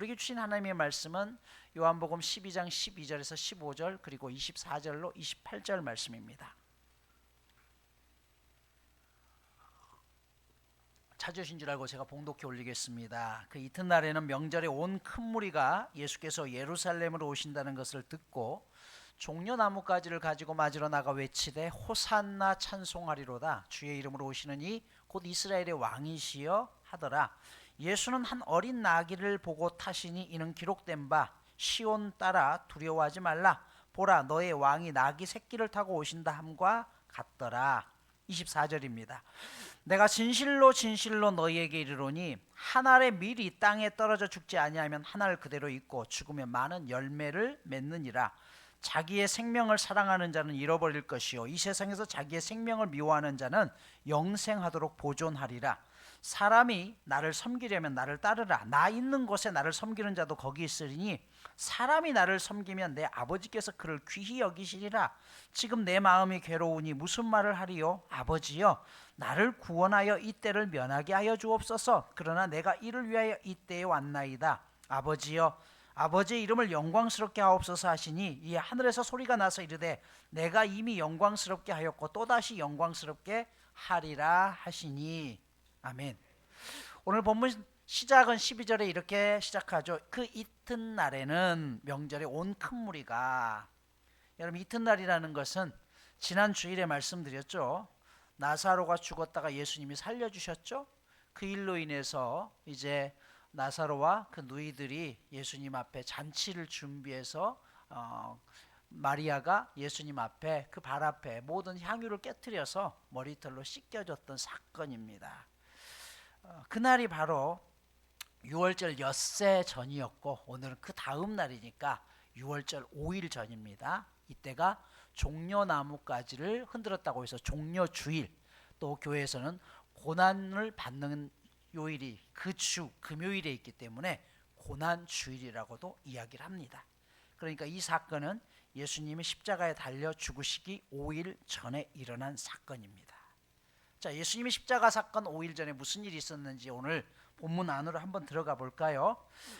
우리에게 주신 하나님의 말씀은 요한복음 12장 12절에서 15절 그리고 24절로 28절 말씀입니다. 찾으신 줄 알고 제가 봉독해 올리겠습니다. 그 이튿날에는 명절에 온 큰 무리가 예수께서 예루살렘으로 오신다는 것을 듣고 종려나무가지를 가지고 맞으러 나가 외치되 호산나 찬송하리로다. 주의 이름으로 오시는 이 곧 이스라엘의 왕이시여 하더라. 예수는 한 어린 나귀를 보고 타시니 이는 기록된 바 시온 따라 두려워하지 말라. 보라 너의 왕이 나귀 새끼를 타고 오신다 함과 같더라. 24절입니다. 내가 진실로 진실로 너희에게 이르노니 한 알의 밀이 땅에 떨어져 죽지 아니하면 한 알 그대로 있고 죽으면 많은 열매를 맺느니라. 자기의 생명을 사랑하는 자는 잃어버릴 것이요 이 세상에서 자기의 생명을 미워하는 자는 영생하도록 보존하리라. 사람이 나를 섬기려면 나를 따르라. 나 있는 곳에 나를 섬기는 자도 거기 있으리니 사람이 나를 섬기면 내 아버지께서 그를 귀히 여기시리라. 지금 내 마음이 괴로우니 무슨 말을 하리요? 아버지여 나를 구원하여 이 때를 면하게 하여 주옵소서. 그러나 내가 이를 위하여 이 때에 왔나이다. 아버지여 아버지의 이름을 영광스럽게 하옵소서 하시니 이에 하늘에서 소리가 나서 이르되 내가 이미 영광스럽게 하였고 또다시 영광스럽게 하리라 하시니. 아멘. 오늘 본문 시작은 12절에 이렇게 시작하죠. 그 이튿날에는 명절에 온 큰 무리가. 여러분 이튿날이라는 것은 지난 주일에 말씀드렸죠. 나사로가 죽었다가 예수님이 살려주셨죠. 그 일로 인해서 이제 나사로와 그 누이들이 예수님 앞에 잔치를 준비해서 마리아가 예수님 앞에 그 발 앞에 모든 향유를 깨뜨려서 머리털로 씻겨줬던 사건입니다. 그날이 바로 6월절 엿새 전이었고 오늘은 그 다음 날이니까 6월절 5일 전입니다. 이때가 종려나무가지를 흔들었다고 해서 종려주일, 또 교회에서는 고난을 받는 요일이 그 주 금요일에 있기 때문에 고난주일이라고도 이야기를 합니다. 그러니까 이 사건은 예수님이 십자가에 달려 죽으시기 5일 전에 일어난 사건입니다. 자, 예수님이 십자가 사건 5일 전에 무슨 일이 있었는지 오늘 본문 안으로 한번 들어가 볼까요?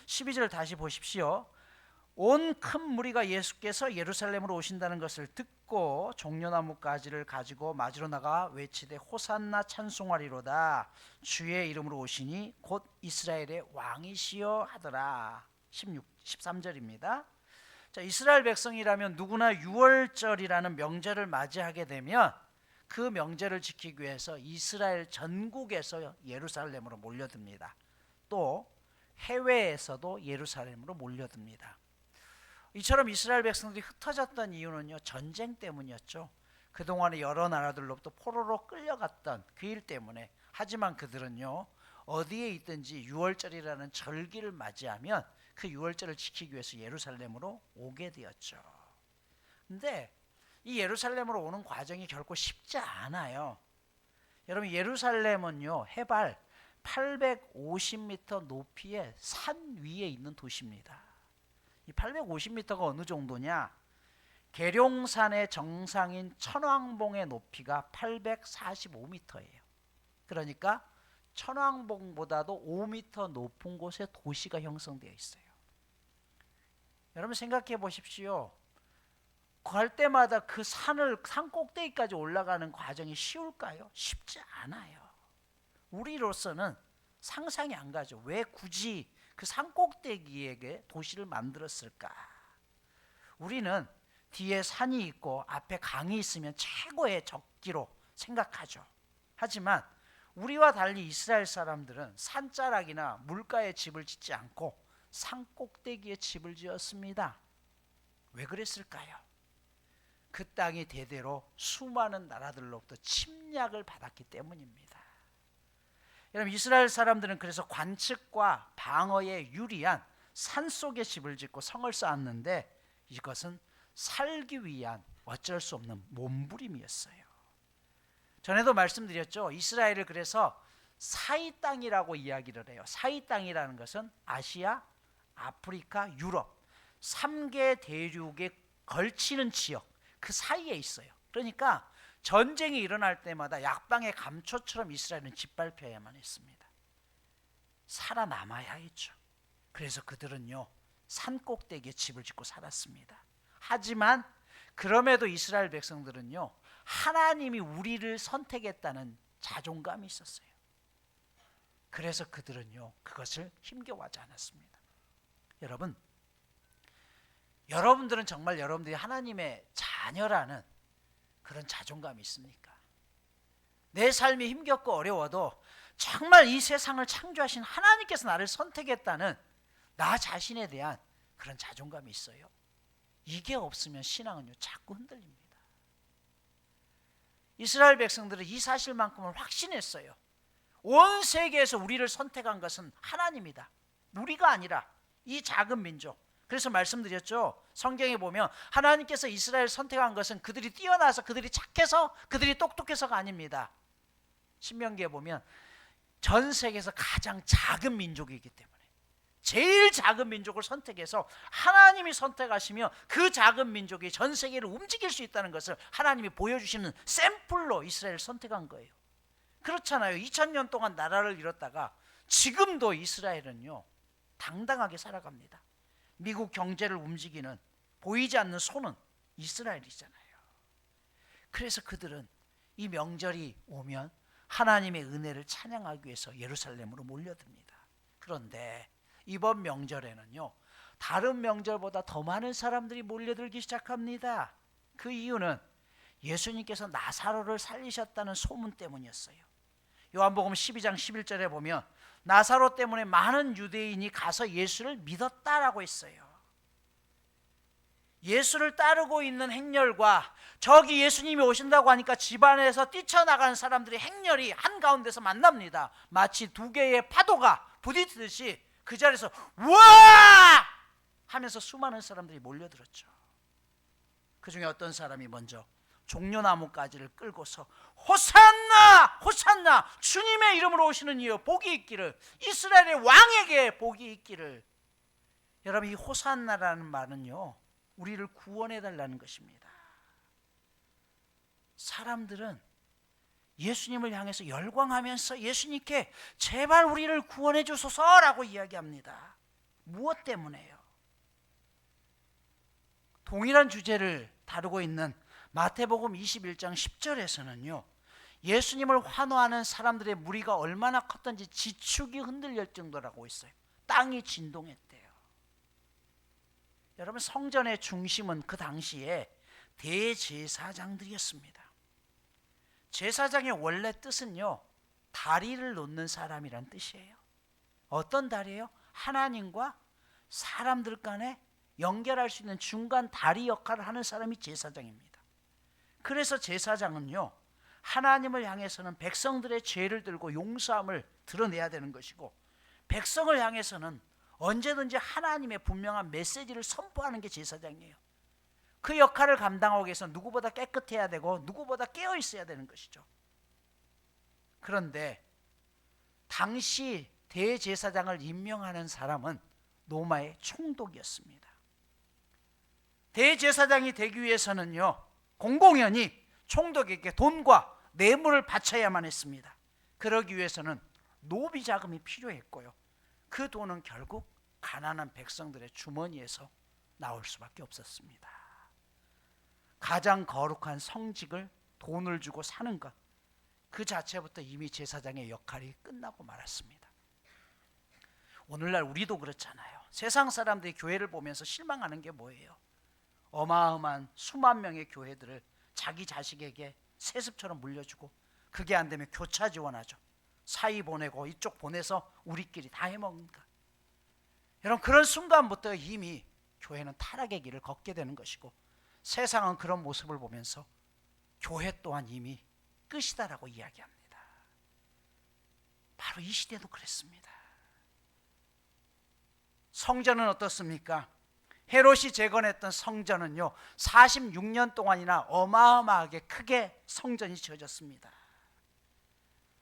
12절 다시 보십시오. 온 큰 무리가 예수께서 예루살렘으로 오신다는 것을 듣고 종려나무가지를 가지고 맞으러 나가 외치되 호산나 찬송하리로다. 주의 이름으로 오시니 곧 이스라엘의 왕이시여 하더라. 13절입니다. 자, 이스라엘 백성이라면 누구나 6월절이라는 명절을 맞이하게 되면 그 명절을 지키기 위해서 이스라엘 전국에서 예루살렘으로 몰려듭니다. 또 해외에서도 예루살렘으로 몰려듭니다. 이처럼 이스라엘 백성들이 흩어졌던 이유는요, 전쟁 때문이었죠. 그동안에 여러 나라들로부터 포로로 끌려갔던 그 일 때문에. 하지만 그들은요, 어디에 있든지 6월절이라는 절기를 맞이하면 그 6월절을 지키기 위해서 예루살렘으로 오게 되었죠. 근데 이 예루살렘으로 오는 과정이 결코 쉽지 않아요. 여러분, 예루살렘은요, 해발 850m 높이의 산 위에 있는 도시입니다. 이 850m가 어느 정도냐? 계룡산의 정상인 천왕봉의 높이가 845m예요. 그러니까 천왕봉보다도 5m 높은 곳에 도시가 형성되어 있어요. 여러분 생각해 보십시오. 갈 때마다 그 산 꼭대기까지 올라가는 과정이 쉬울까요? 쉽지 않아요. 우리로서는 상상이 안 가죠. 왜 굳이 그 산 꼭대기에게 도시를 만들었을까? 우리는 뒤에 산이 있고 앞에 강이 있으면 최고의 적기로 생각하죠. 하지만 우리와 달리 이스라엘 사람들은 산자락이나 물가에 집을 짓지 않고 산 꼭대기에 집을 지었습니다. 왜 그랬을까요? 그 땅이 대대로 수많은 나라들로부터 침략을 받았기 때문입니다. 여러분, 이스라엘 사람들은 그래서 관측과 방어에 유리한 산속에 집을 짓고 성을 쌓았는데 이것은 살기 위한 어쩔 수 없는 몸부림이었어요. 전에도 말씀드렸죠. 이스라엘을 그래서 사이 땅이라고 이야기를 해요. 사이 땅이라는 것은 아시아, 아프리카, 유럽 3개 대륙에 걸치는 지역, 그 사이에 있어요. 그러니까 전쟁이 일어날 때마다 약방의 감초처럼 이스라엘은 짓밟혀야만 했습니다. 살아남아야 했죠. 그래서 그들은요 산꼭대기에 집을 짓고 살았습니다. 하지만 그럼에도 이스라엘 백성들은요 하나님이 우리를 선택했다는 자존감이 있었어요. 그래서 그들은요 그것을 힘겨워하지 않았습니다. 여러분들은 정말 여러분들이 하나님의 자녀라는 그런 자존감이 있습니까? 내 삶이 힘겹고 어려워도 정말 이 세상을 창조하신 하나님께서 나를 선택했다는 나 자신에 대한 그런 자존감이 있어요. 이게 없으면 신앙은요 자꾸 흔들립니다. 이스라엘 백성들은 이 사실만큼은 확신했어요. 온 세계에서 우리를 선택한 것은 하나님이다. 우리가 아니라 이 작은 민족. 그래서 말씀드렸죠. 성경에 보면 하나님께서 이스라엘을 선택한 것은 그들이 뛰어나서 그들이 착해서 그들이 똑똑해서가 아닙니다. 신명기에 보면 전 세계에서 가장 작은 민족이기 때문에 제일 작은 민족을 선택해서 하나님이 선택하시며 그 작은 민족이 전 세계를 움직일 수 있다는 것을 하나님이 보여주시는 샘플로 이스라엘을 선택한 거예요. 그렇잖아요. 2000년 동안 나라를 잃었다가 지금도 이스라엘은요 당당하게 살아갑니다. 미국 경제를 움직이는 보이지 않는 손은 이스라엘이잖아요. 그래서 그들은 이 명절이 오면 하나님의 은혜를 찬양하기 위해서 예루살렘으로 몰려듭니다. 그런데 이번 명절에는요 다른 명절보다 더 많은 사람들이 몰려들기 시작합니다. 그 이유는 예수님께서 나사로를 살리셨다는 소문 때문이었어요. 요한복음 12장 11절에 보면 나사로 때문에 많은 유대인이 가서 예수를 믿었다라고 했어요. 예수를 따르고 있는 행렬과 저기 예수님이 오신다고 하니까 집안에서 뛰쳐나가는 사람들의 행렬이 한가운데서 만납니다. 마치 두 개의 파도가 부딪히듯이 그 자리에서 우와! 하면서 수많은 사람들이 몰려들었죠. 그 중에 어떤 사람이 먼저 종려나무가지를 끌고서 호산나! 호산나! 주님의 이름으로 오시는 이여 복이 있기를, 이스라엘의 왕에게 복이 있기를. 여러분, 이 호산나라는 말은요 우리를 구원해달라는 것입니다. 사람들은 예수님을 향해서 열광하면서 예수님께 제발 우리를 구원해 주소서라고 이야기합니다. 무엇 때문에요? 동일한 주제를 다루고 있는 마태복음 21장 10절에서는요 예수님을 환호하는 사람들의 무리가 얼마나 컸던지 지축이 흔들릴 정도라고 있어요. 땅이 진동했대요. 여러분, 성전의 중심은 그 당시에 대제사장들이었습니다. 제사장의 원래 뜻은요 다리를 놓는 사람이란 뜻이에요. 어떤 다리예요? 하나님과 사람들 간에 연결할 수 있는 중간 다리 역할을 하는 사람이 제사장입니다. 그래서 제사장은요 하나님을 향해서는 백성들의 죄를 들고 용서함을 드러내야 되는 것이고, 백성을 향해서는 언제든지 하나님의 분명한 메시지를 선포하는 게 제사장이에요. 그 역할을 감당하기 위해서 누구보다 깨끗해야 되고 누구보다 깨어 있어야 되는 것이죠. 그런데 당시 대제사장을 임명하는 사람은 로마의 총독이었습니다. 대제사장이 되기 위해서는요 공공연히 총독에게 돈과 뇌물을 바쳐야만 했습니다. 그러기 위해서는 노비 자금이 필요했고요, 그 돈은 결국 가난한 백성들의 주머니에서 나올 수밖에 없었습니다. 가장 거룩한 성직을 돈을 주고 사는 것, 그 자체부터 이미 제사장의 역할이 끝나고 말았습니다. 오늘날 우리도 그렇잖아요. 세상 사람들이 교회를 보면서 실망하는 게 뭐예요? 어마어마한 수만 명의 교회들을 자기 자식에게 세습처럼 물려주고, 그게 안 되면 교차 지원하죠. 사이 보내고 이쪽 보내서 우리끼리 다 해먹는 것. 여러분, 그런 순간부터 이미 교회는 타락의 길을 걷게 되는 것이고, 세상은 그런 모습을 보면서 교회 또한 이미 끝이다라고 이야기합니다. 바로 이 시대도 그랬습니다. 성전은 어떻습니까? 헤롯이 재건했던 성전은요 46년 동안이나 어마어마하게 크게 성전이 지어졌습니다.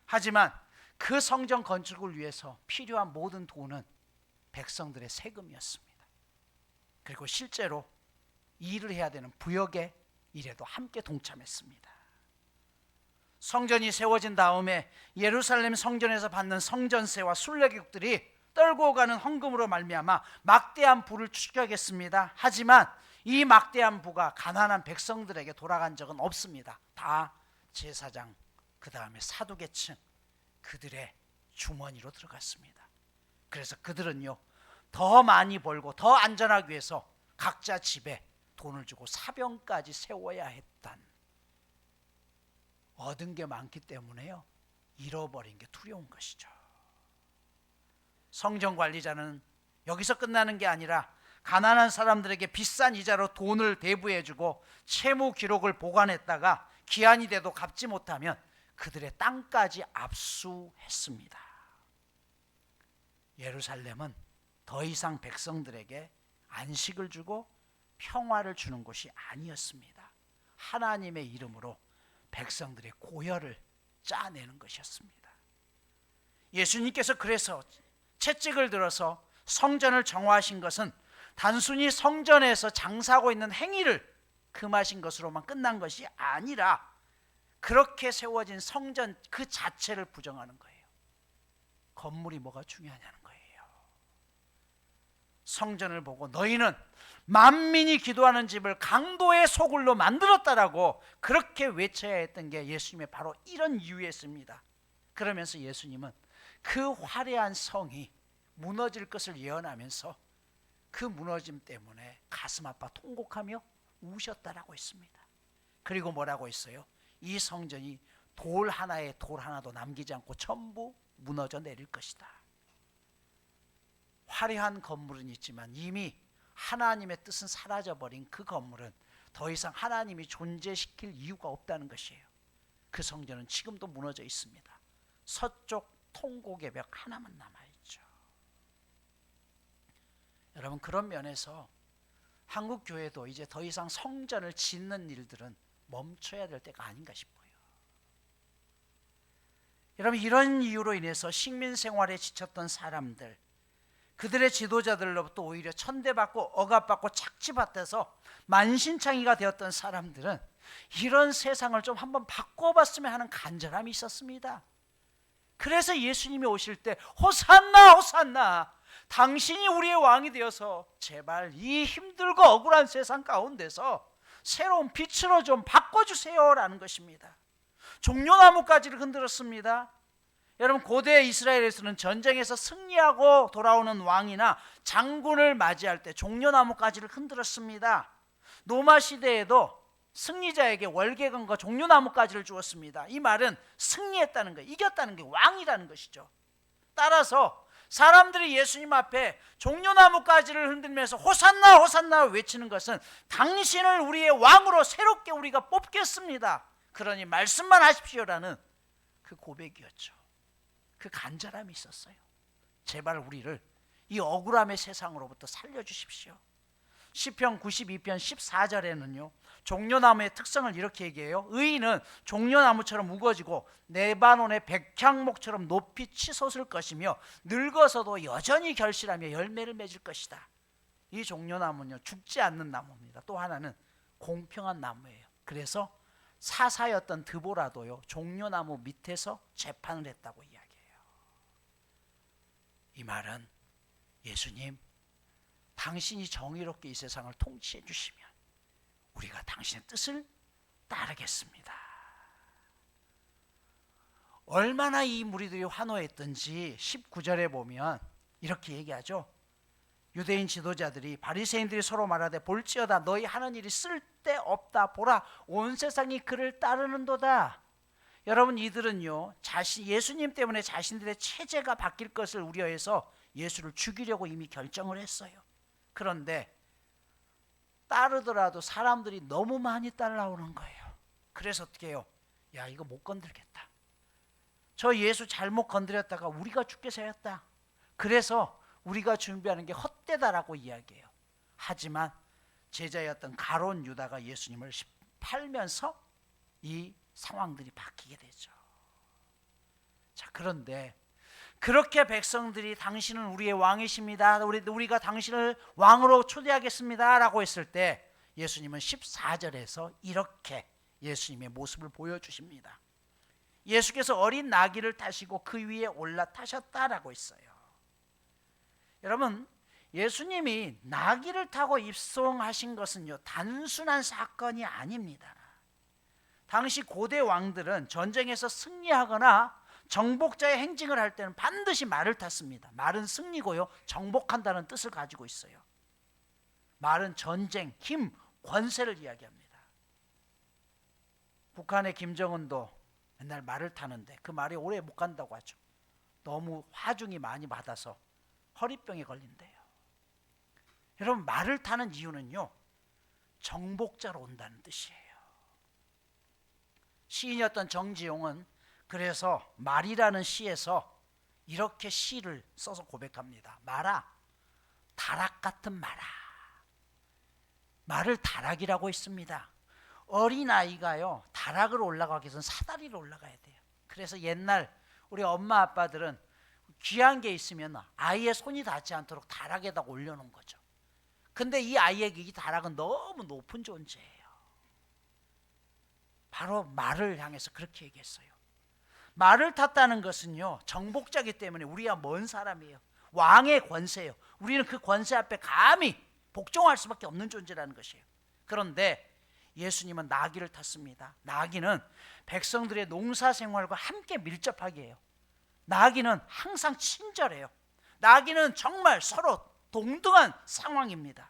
하지만 그 성전 건축을 위해서 필요한 모든 돈은 백성들의 세금이었습니다. 그리고 실제로 일을 해야 되는 부역의 일에도 함께 동참했습니다. 성전이 세워진 다음에 예루살렘 성전에서 받는 성전세와 순례객들이 떨고 가는 헌금으로 말미암아 막대한 부를 축적했습니다. 하지만 이 막대한 부가 가난한 백성들에게 돌아간 적은 없습니다. 다 제사장, 그 다음에 사두계층, 그들의 주머니로 들어갔습니다. 그래서 그들은요, 더 많이 벌고 더 안전하기 위해서 각자 집에 돈을 주고 사병까지 세워야 했단, 얻은 게 많기 때문에요, 잃어버린 게 두려운 것이죠. 성전 관리자는 여기서 끝나는 게 아니라 가난한 사람들에게 비싼 이자로 돈을 대부해주고 채무 기록을 보관했다가 기한이 돼도 갚지 못하면 그들의 땅까지 압수했습니다. 예루살렘은 더 이상 백성들에게 안식을 주고 평화를 주는 곳이 아니었습니다. 하나님의 이름으로 백성들의 고열을 짜내는 것이었습니다. 예수님께서 그래서 채찍을 들어서 성전을 정화하신 것은 단순히 성전에서 장사하고 있는 행위를 금하신 것으로만 끝난 것이 아니라 그렇게 세워진 성전 그 자체를 부정하는 거예요. 건물이 뭐가 중요하냐는 거예요. 성전을 보고 너희는 만민이 기도하는 집을 강도의 소굴로 만들었다라고 그렇게 외쳐야 했던 게 예수님의 바로 이런 이유였습니다. 그러면서 예수님은 그 화려한 성이 무너질 것을 예언하면서 그 무너짐 때문에 가슴 아파 통곡하며 우셨다라고 했습니다. 그리고 뭐라고 했어요? 이 성전이 돌 하나도 남기지 않고 전부 무너져 내릴 것이다. 화려한 건물은 있지만 이미 하나님의 뜻은 사라져버린 그 건물은 더 이상 하나님이 존재시킬 이유가 없다는 것이에요. 그 성전은 지금도 무너져 있습니다. 서쪽 통곡의 벽 하나만 남아있죠. 여러분, 그런 면에서 한국 교회도 이제 더 이상 성전을 짓는 일들은 멈춰야 될 때가 아닌가 싶어요. 여러분, 이런 이유로 인해서 식민 생활에 지쳤던 사람들, 그들의 지도자들로부터 오히려 천대받고 억압받고 착취받아서 만신창이가 되었던 사람들은 이런 세상을 좀 한번 바꿔봤으면 하는 간절함이 있었습니다. 그래서 예수님이 오실 때 호산나 호산나, 당신이 우리의 왕이 되어서 제발 이 힘들고 억울한 세상 가운데서 새로운 빛으로 좀 바꿔주세요 라는 것입니다. 종려나무가지를 흔들었습니다. 여러분, 고대 이스라엘에서는 전쟁에서 승리하고 돌아오는 왕이나 장군을 맞이할 때 종려나무가지를 흔들었습니다. 노마 시대에도 승리자에게 월계관과 종려나무가지를 주었습니다. 이 말은 승리했다는 거예요. 이겼다는 게 왕이라는 것이죠. 따라서 사람들이 예수님 앞에 종려나무가지를 흔들면서 호산나 호산나 외치는 것은 당신을 우리의 왕으로 새롭게 우리가 뽑겠습니다, 그러니 말씀만 하십시오라는 그 고백이었죠. 그 간절함이 있었어요. 제발 우리를 이 억울함의 세상으로부터 살려주십시오. 시편 92편 14절에는요 종려나무의 특성을 이렇게 얘기해요. 의인은 종려나무처럼 우거지고 레바논의 백향목처럼 높이 치솟을 것이며 늙어서도 여전히 결실하며 열매를 맺을 것이다. 이 종려나무는요 죽지 않는 나무입니다. 또 하나는 공평한 나무예요. 그래서 사사였던 드보라도요 종려나무 밑에서 재판을 했다고 이야기해요. 이 말은 예수님, 당신이 정의롭게 이 세상을 통치해 주시면 우리가 당신의 뜻을 따르겠습니다. 얼마나 이 무리들이 환호했던지 19절에 보면 이렇게 얘기하죠. 유대인 지도자들이 바리새인들이 서로 말하되 볼지어다 너희 하는 일이 쓸데없다. 보라, 온 세상이 그를 따르는도다. 여러분, 이들은요 예수님 때문에 자신들의 체제가 바뀔 것을 우려해서 예수를 죽이려고 이미 결정을 했어요. 그런데 따르더라도 사람들이 너무 많이 따라오는 거예요. 그래서 어떻게 해요? 야, 이거 못 건들겠다. 저 예수 잘못 건드렸다가 우리가 죽게 생겼다. 그래서 우리가 준비하는 게 헛되다라고 이야기해요. 하지만 제자였던 가룟 유다가 예수님을 팔면서 이 상황들이 바뀌게 되죠. 자, 그런데 그렇게 백성들이 당신은 우리의 왕이십니다, 우리가 당신을 왕으로 초대하겠습니다 라고 했을 때 예수님은 14절에서 이렇게 예수님의 모습을 보여주십니다. 예수께서 어린 나귀를 타시고 그 위에 올라타셨다라고 했어요. 여러분, 예수님이 나귀를 타고 입성하신 것은요, 단순한 사건이 아닙니다. 당시 고대 왕들은 전쟁에서 승리하거나 정복자의 행진을 할 때는 반드시 말을 탔습니다. 말은 승리고요, 정복한다는 뜻을 가지고 있어요. 말은 전쟁, 힘, 권세를 이야기합니다. 북한의 김정은도 맨날 말을 타는데 그 말이 오래 못 간다고 하죠. 너무 화중이 많이 받아서 허리병에 걸린대요. 여러분, 말을 타는 이유는요, 정복자로 온다는 뜻이에요. 시인이었던 정지용은 그래서 말이라는 시에서 이렇게 시를 써서 고백합니다. 말아, 다락 같은 말아. 말을 다락이라고 했습니다. 어린아이가요, 다락을 올라가기 위해서는 사다리로 올라가야 돼요. 그래서 옛날 우리 엄마 아빠들은 귀한 게 있으면 아이의 손이 닿지 않도록 다락에다 올려놓은 거죠. 근데 이 아이에게 이 다락은 너무 높은 존재예요. 바로 말을 향해서 그렇게 얘기했어요. 말을 탔다는 것은요, 정복자이기 때문에 우리가 먼 사람이에요. 왕의 권세예요. 우리는 그 권세 앞에 감히 복종할 수밖에 없는 존재라는 것이에요. 그런데 예수님은 나귀를 탔습니다. 나귀는 백성들의 농사 생활과 함께 밀접하게 해요. 나귀는 항상 친절해요. 나귀는 정말 서로 동등한 상황입니다.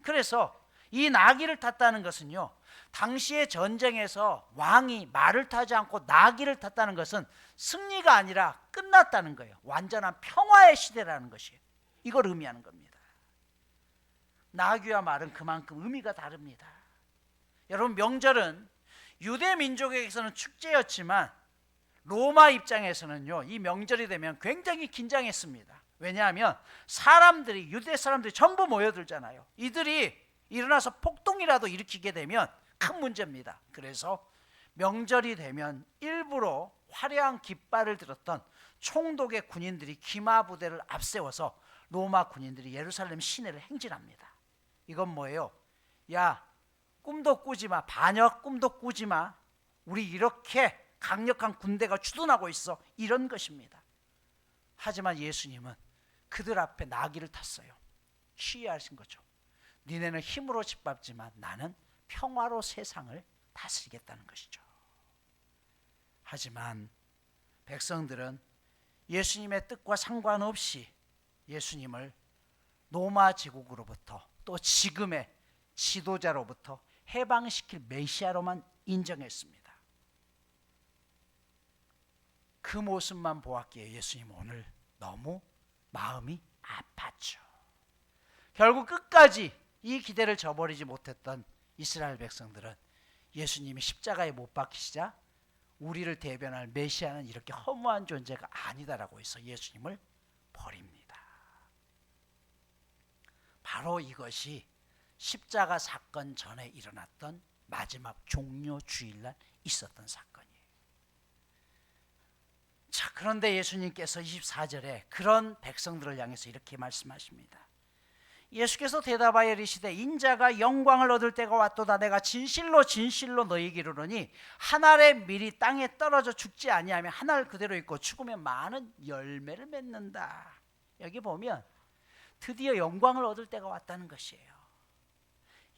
그래서 이 나귀를 탔다는 것은요, 당시의 전쟁에서 왕이 말을 타지 않고 나귀를 탔다는 것은 승리가 아니라 끝났다는 거예요. 완전한 평화의 시대라는 것이에요. 이걸 의미하는 겁니다. 나귀와 말은 그만큼 의미가 다릅니다. 여러분, 명절은 유대 민족에게서는 축제였지만 로마 입장에서는요, 이 명절이 되면 굉장히 긴장했습니다. 왜냐하면 사람들이, 유대 사람들이 전부 모여들잖아요. 이들이 일어나서 폭동이라도 일으키게 되면 큰 문제입니다. 그래서 명절이 되면 일부러 화려한 깃발을 들었던 총독의 군인들이 기마 부대를 앞세워서 로마 군인들이 예루살렘 시내를 행진합니다. 이건 뭐예요? 야, 꿈도 꾸지 마. 반역 꿈도 꾸지 마. 우리 이렇게 강력한 군대가 주둔하고 있어. 이런 것입니다. 하지만 예수님은 그들 앞에 나귀를 탔어요. 시위하신 거죠. 니네는 힘으로 짓밟지만 나는 평화로 세상을 다스리겠다는 것이죠. 하지만 백성들은 예수님의 뜻과 상관없이 예수님을 로마 제국으로부터 또 지금의 지도자로부터 해방시킬 메시아로만 인정했습니다. 그 모습만 보았기에 예수님 오늘 너무 마음이 아팠죠. 결국 끝까지 이 기대를 저버리지 못했던 이스라엘 백성들은 예수님이 십자가에 못 박히시자 우리를 대변할 메시아는 이렇게 허무한 존재가 아니다라고 해서 예수님을 버립니다. 바로 이것이 십자가 사건 전에 일어났던 마지막 종료 주일날 있었던 사건이에요. 자, 그런데 예수님께서 24절에 그런 백성들을 향해서 이렇게 말씀하십니다. 예수께서 대답하여 이르시되 인자가 영광을 얻을 때가 왔도다. 내가 진실로 진실로 너희에게 이르노니 한 알의 밀이 땅에 떨어져 죽지 아니하면 한 알 그대로 있고 죽으면 많은 열매를 맺는다. 여기 보면 드디어 영광을 얻을 때가 왔다는 것이에요.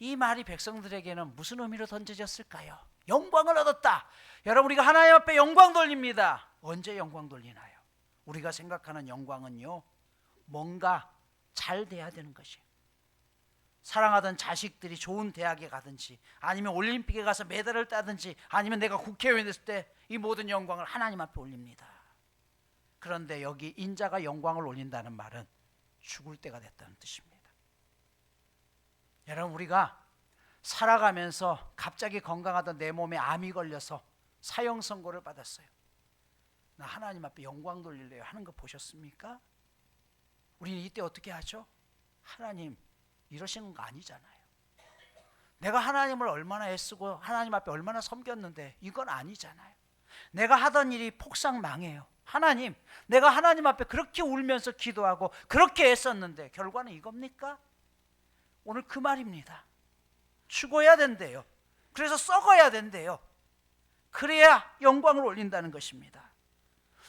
이 말이 백성들에게는 무슨 의미로 던져졌을까요? 영광을 얻었다. 여러분, 우리가 하나님 앞에 영광 돌립니다. 언제 영광 돌리나요? 우리가 생각하는 영광은요, 뭔가 잘 돼야 되는 것이에요. 사랑하던 자식들이 좋은 대학에 가든지 아니면 올림픽에 가서 메달을 따든지 아니면 내가 국회의원이 됐을 때 이 모든 영광을 하나님 앞에 올립니다. 그런데 여기 인자가 영광을 올린다는 말은 죽을 때가 됐다는 뜻입니다. 여러분, 우리가 살아가면서 갑자기 건강하던 내 몸에 암이 걸려서 사형 선고를 받았어요. 나 하나님 앞에 영광 돌릴래요 하는 거 보셨습니까? 우리는 이때 어떻게 하죠? 하나님, 이러시는 거 아니잖아요. 내가 하나님을 얼마나 애쓰고 하나님 앞에 얼마나 섬겼는데 이건 아니잖아요. 내가 하던 일이 폭삭 망해요. 하나님, 내가 하나님 앞에 그렇게 울면서 기도하고 그렇게 애썼는데 결과는 이겁니까? 오늘 그 말입니다. 죽어야 된대요. 그래서 썩어야 된대요. 그래야 영광을 올린다는 것입니다.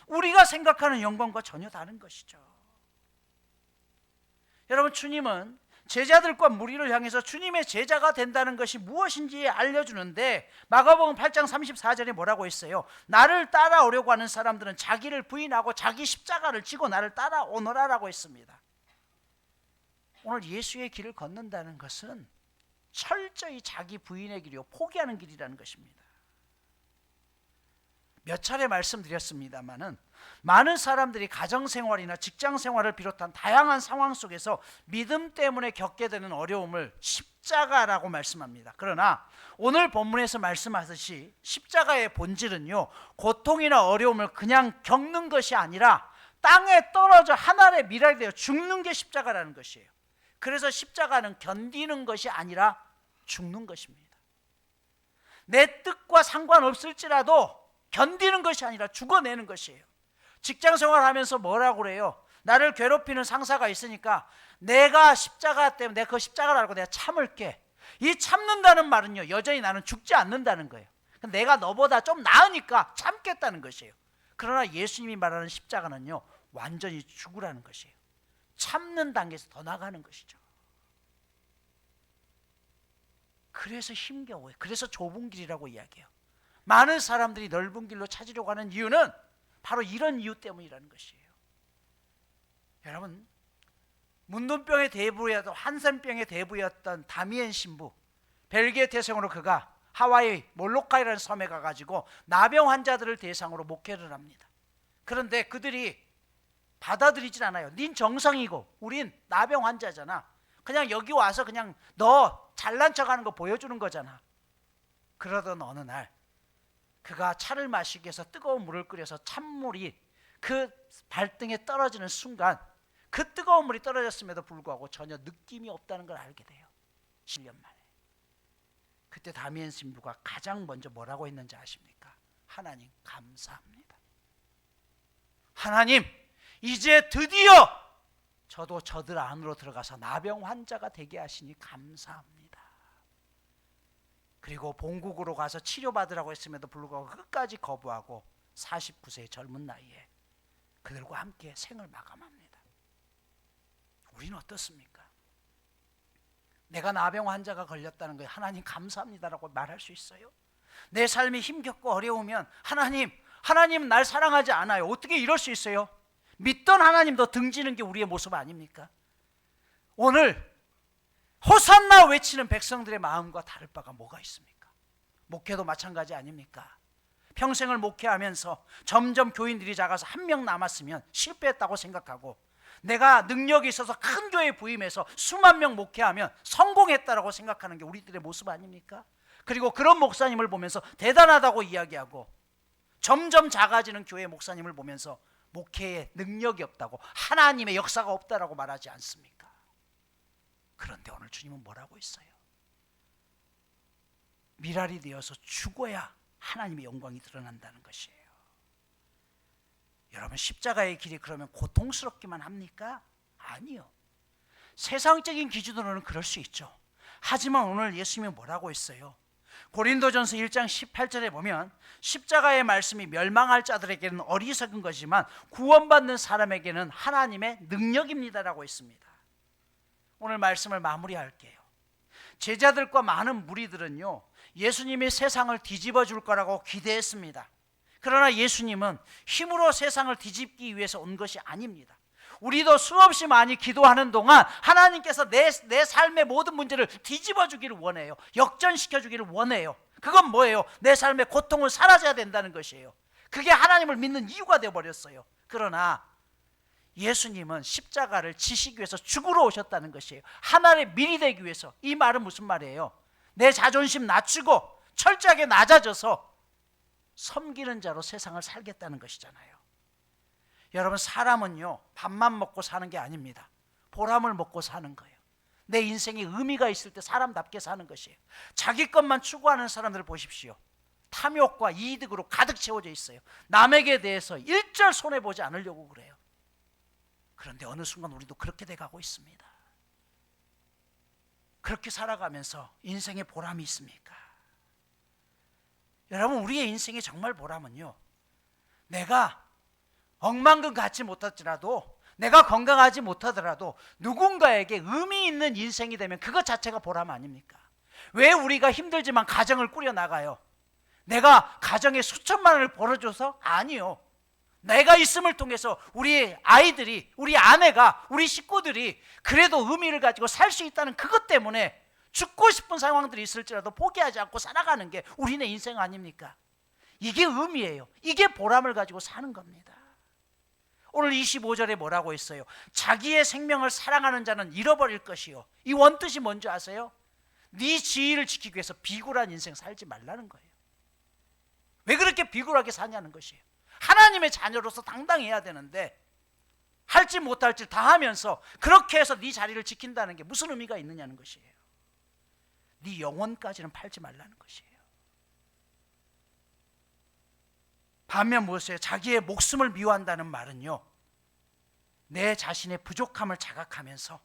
우리가 생각하는 영광과 전혀 다른 것이죠. 여러분, 주님은 제자들과 무리를 향해서 주님의 제자가 된다는 것이 무엇인지 알려주는데 마가복음 8장 34절에 뭐라고 했어요? 나를 따라오려고 하는 사람들은 자기를 부인하고 자기 십자가를 지고 나를 따라오너라라고 했습니다. 오늘 예수의 길을 걷는다는 것은 철저히 자기 부인의 길이요, 포기하는 길이라는 것입니다. 몇 차례 말씀드렸습니다마는 많은 사람들이 가정생활이나 직장생활을 비롯한 다양한 상황 속에서 믿음 때문에 겪게 되는 어려움을 십자가라고 말씀합니다. 그러나 오늘 본문에서 말씀하듯이 십자가의 본질은요, 고통이나 어려움을 그냥 겪는 것이 아니라 땅에 떨어져 하늘에 밀어되어 죽는 게 십자가라는 것이에요. 그래서 십자가는 견디는 것이 아니라 죽는 것입니다. 내 뜻과 상관없을지라도 견디는 것이 아니라 죽어내는 것이에요. 직장생활 하면서 뭐라고 그래요? 나를 괴롭히는 상사가 있으니까 내가 십자가 때문에 내가 그 십자가를 알고 내가 참을게. 이 참는다는 말은요, 여전히 나는 죽지 않는다는 거예요. 내가 너보다 좀 나으니까 참겠다는 것이에요. 그러나 예수님이 말하는 십자가는요, 완전히 죽으라는 것이에요. 참는 단계에서 더 나가는 것이죠. 그래서 힘겨워요. 그래서 좁은 길이라고 이야기해요. 많은 사람들이 넓은 길로 찾으려고 하는 이유는 바로 이런 이유 때문이라는 것이에요. 여러분, 문둥병의 대부였던, 한센병의 대부였던 다미엔 신부, 벨기에 태생으로 그가 하와이 몰로카이라는 섬에 가가지고 나병 환자들을 대상으로 목회를 합니다. 그런데 그들이 받아들이질 않아요. 닌 정상이고 우린 나병 환자잖아. 그냥 여기 와서 그냥 너 잘난 척하는 거 보여주는 거잖아. 그러던 어느 날 그가 차를 마시기 위해서 뜨거운 물을 끓여서 찬물이 그 발등에 떨어지는 순간 그 뜨거운 물이 떨어졌음에도 불구하고 전혀 느낌이 없다는 걸 알게 돼요. 7년 만에. 그때 다미엔 신부가 가장 먼저 뭐라고 했는지 아십니까? 하나님 감사합니다. 하나님, 이제 드디어 저도 저들 안으로 들어가서 나병 환자가 되게 하시니 감사합니다. 그리고 본국으로 가서 치료받으라고 했음에도 불구하고 끝까지 거부하고 49세의 젊은 나이에 그들과 함께 생을 마감합니다. 우리는 어떻습니까? 내가 나병 환자가 걸렸다는 거에 하나님 감사합니다라고 말할 수 있어요? 내 삶이 힘겹고 어려우면 하나님 날 사랑하지 않아요. 어떻게 이럴 수 있어요? 믿던 하나님도 등지는 게 우리의 모습 아닙니까? 오늘 호산나 외치는 백성들의 마음과 다를 바가 뭐가 있습니까? 목회도 마찬가지 아닙니까? 평생을 목회하면서 점점 교인들이 작아서 한 명 남았으면 실패했다고 생각하고 내가 능력이 있어서 큰 교회에 부임해서 수만 명 목회하면 성공했다라고 생각하는 게 우리들의 모습 아닙니까? 그리고 그런 목사님을 보면서 대단하다고 이야기하고 점점 작아지는 교회 목사님을 보면서 목회에 능력이 없다고, 하나님의 역사가 없다라고 말하지 않습니까? 그런데 오늘 주님은 뭐라고 했어요? 미랄이 되어서 죽어야 하나님의 영광이 드러난다는 것이에요. 여러분, 십자가의 길이 그러면 고통스럽기만 합니까? 아니요. 세상적인 기준으로는 그럴 수 있죠. 하지만 오늘 예수님이 뭐라고 했어요? 고린도전서 1장 18절에 보면 십자가의 말씀이 멸망할 자들에게는 어리석은 것이지만 구원받는 사람에게는 하나님의 능력입니다라고 했습니다. 오늘 말씀을 마무리할게요. 제자들과 많은 무리들은요, 예수님이 세상을 뒤집어 줄 거라고 기대했습니다. 그러나 예수님은 힘으로 세상을 뒤집기 위해서 온 것이 아닙니다. 우리도 수없이 많이 기도하는 동안 하나님께서 내 삶의 모든 문제를 뒤집어 주기를 원해요. 역전시켜 주기를 원해요. 그건 뭐예요? 내 삶의 고통은 사라져야 된다는 것이에요. 그게 하나님을 믿는 이유가 되어버렸어요. 그러나 예수님은 십자가를 지시기 위해서 죽으러 오셨다는 것이에요. 하나님의 밀이 되기 위해서. 이 말은 무슨 말이에요? 내 자존심 낮추고 철저하게 낮아져서 섬기는 자로 세상을 살겠다는 것이잖아요. 여러분, 사람은요, 밥만 먹고 사는 게 아닙니다. 보람을 먹고 사는 거예요. 내 인생에 의미가 있을 때 사람답게 사는 것이에요. 자기 것만 추구하는 사람들을 보십시오. 탐욕과 이득으로 가득 채워져 있어요. 남에게 대해서 일절 손해보지 않으려고 그래요. 그런데 어느 순간 우리도 그렇게 돼가고 있습니다. 그렇게 살아가면서 인생에 보람이 있습니까? 여러분, 우리의 인생의 정말 보람은요, 내가 억만금 갖지 못할지라도 내가 건강하지 못하더라도 누군가에게 의미 있는 인생이 되면 그것 자체가 보람 아닙니까? 왜 우리가 힘들지만 가정을 꾸려나가요? 내가 가정에 수천만 원을 벌어줘서? 아니요. 내가 있음을 통해서 우리 아이들이, 우리 아내가, 우리 식구들이 그래도 의미를 가지고 살 수 있다는 그것 때문에 죽고 싶은 상황들이 있을지라도 포기하지 않고 살아가는 게 우리네 인생 아닙니까? 이게 의미예요. 이게 보람을 가지고 사는 겁니다. 오늘 25절에 뭐라고 했어요? 자기의 생명을 사랑하는 자는 잃어버릴 것이요. 이 원뜻이 뭔지 아세요? 네 지위를 지키기 위해서 비굴한 인생 살지 말라는 거예요. 왜 그렇게 비굴하게 사냐는 것이에요. 하나님의 자녀로서 당당해야 되는데 할지 못할 지 다 하면서 그렇게 해서 네 자리를 지킨다는 게 무슨 의미가 있느냐는 것이에요. 네 영혼까지는 팔지 말라는 것이에요. 반면 무엇이에요? 자기의 목숨을 미워한다는 말은요, 내 자신의 부족함을 자각하면서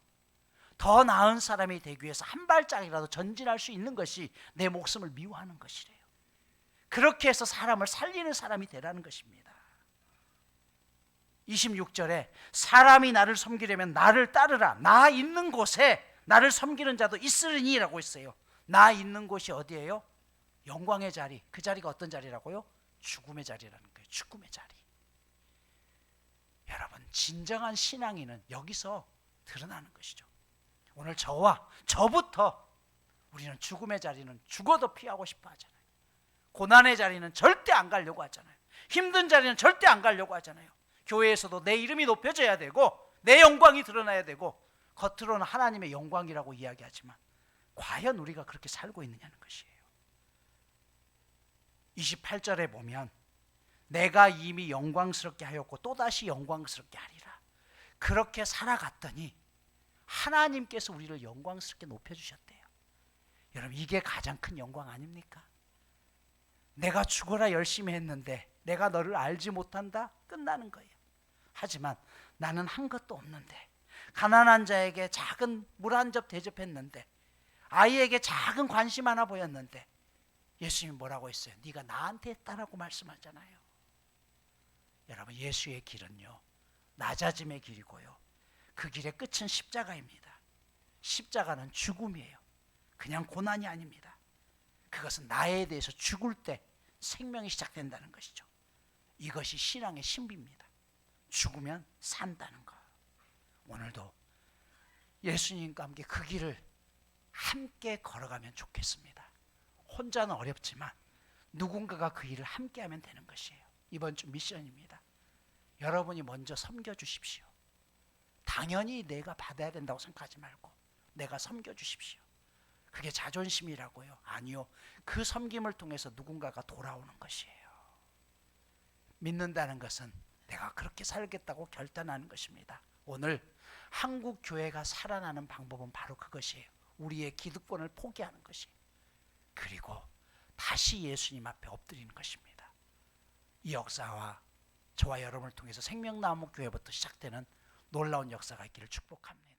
더 나은 사람이 되기 위해서 한 발짝이라도 전진할 수 있는 것이 내 목숨을 미워하는 것이래요. 그렇게 해서 사람을 살리는 사람이 되라는 것입니다. 26절에 사람이 나를 섬기려면 나를 따르라. 나 있는 곳에 나를 섬기는 자도 있으리니 라고 했어요. 나 있는 곳이 어디예요? 영광의 자리. 그 자리가 어떤 자리라고요? 죽음의 자리라는 거예요. 죽음의 자리. 여러분, 진정한 신앙인은 여기서 드러나는 것이죠. 오늘 저부터 우리는 죽음의 자리는 죽어도 피하고 싶어 하잖아요. 고난의 자리는 절대 안 가려고 하잖아요. 힘든 자리는 절대 안 가려고 하잖아요. 교회에서도 내 이름이 높여져야 되고 내 영광이 드러나야 되고 겉으로는 하나님의 영광이라고 이야기하지만 과연 우리가 그렇게 살고 있느냐는 것이에요. 28절에 보면 내가 이미 영광스럽게 하였고 또다시 영광스럽게 하리라. 그렇게 살아갔더니 하나님께서 우리를 영광스럽게 높여주셨대요. 여러분, 이게 가장 큰 영광 아닙니까? 내가 죽어라 열심히 했는데 내가 너를 알지 못한다? 끝나는 거예요. 하지만 나는 한 것도 없는데 가난한 자에게 작은 물 한 접 대접했는데 아이에게 작은 관심 하나 보였는데 예수님이 뭐라고 했어요? 네가 나한테 했다라고 말씀하잖아요. 여러분, 예수의 길은요, 낮아짐의 길이고요, 그 길의 끝은 십자가입니다. 십자가는 죽음이에요. 그냥 고난이 아닙니다. 그것은 나에 대해서 죽을 때 생명이 시작된다는 것이죠. 이것이 신앙의 신비입니다. 죽으면 산다는 것. 오늘도 예수님과 함께 그 길을 함께 걸어가면 좋겠습니다. 혼자는 어렵지만 누군가가 그 일을 함께 하면 되는 것이에요. 이번 주 미션입니다. 여러분이 먼저 섬겨주십시오. 당연히 내가 받아야 된다고 생각하지 말고 내가 섬겨주십시오. 그게 자존심이라고요? 아니요. 그 섬김을 통해서 누군가가 돌아오는 것이에요. 믿는다는 것은 내가 그렇게 살겠다고 결단하는 것입니다. 오늘 한국 교회가 살아나는 방법은 바로 그것이에요. 우리의 기득권을 포기하는 것이에요. 그리고 다시 예수님 앞에 엎드리는 것입니다. 이 역사와 저와 여러분을 통해서 생명나무 교회부터 시작되는 놀라운 역사가 있기를 축복합니다.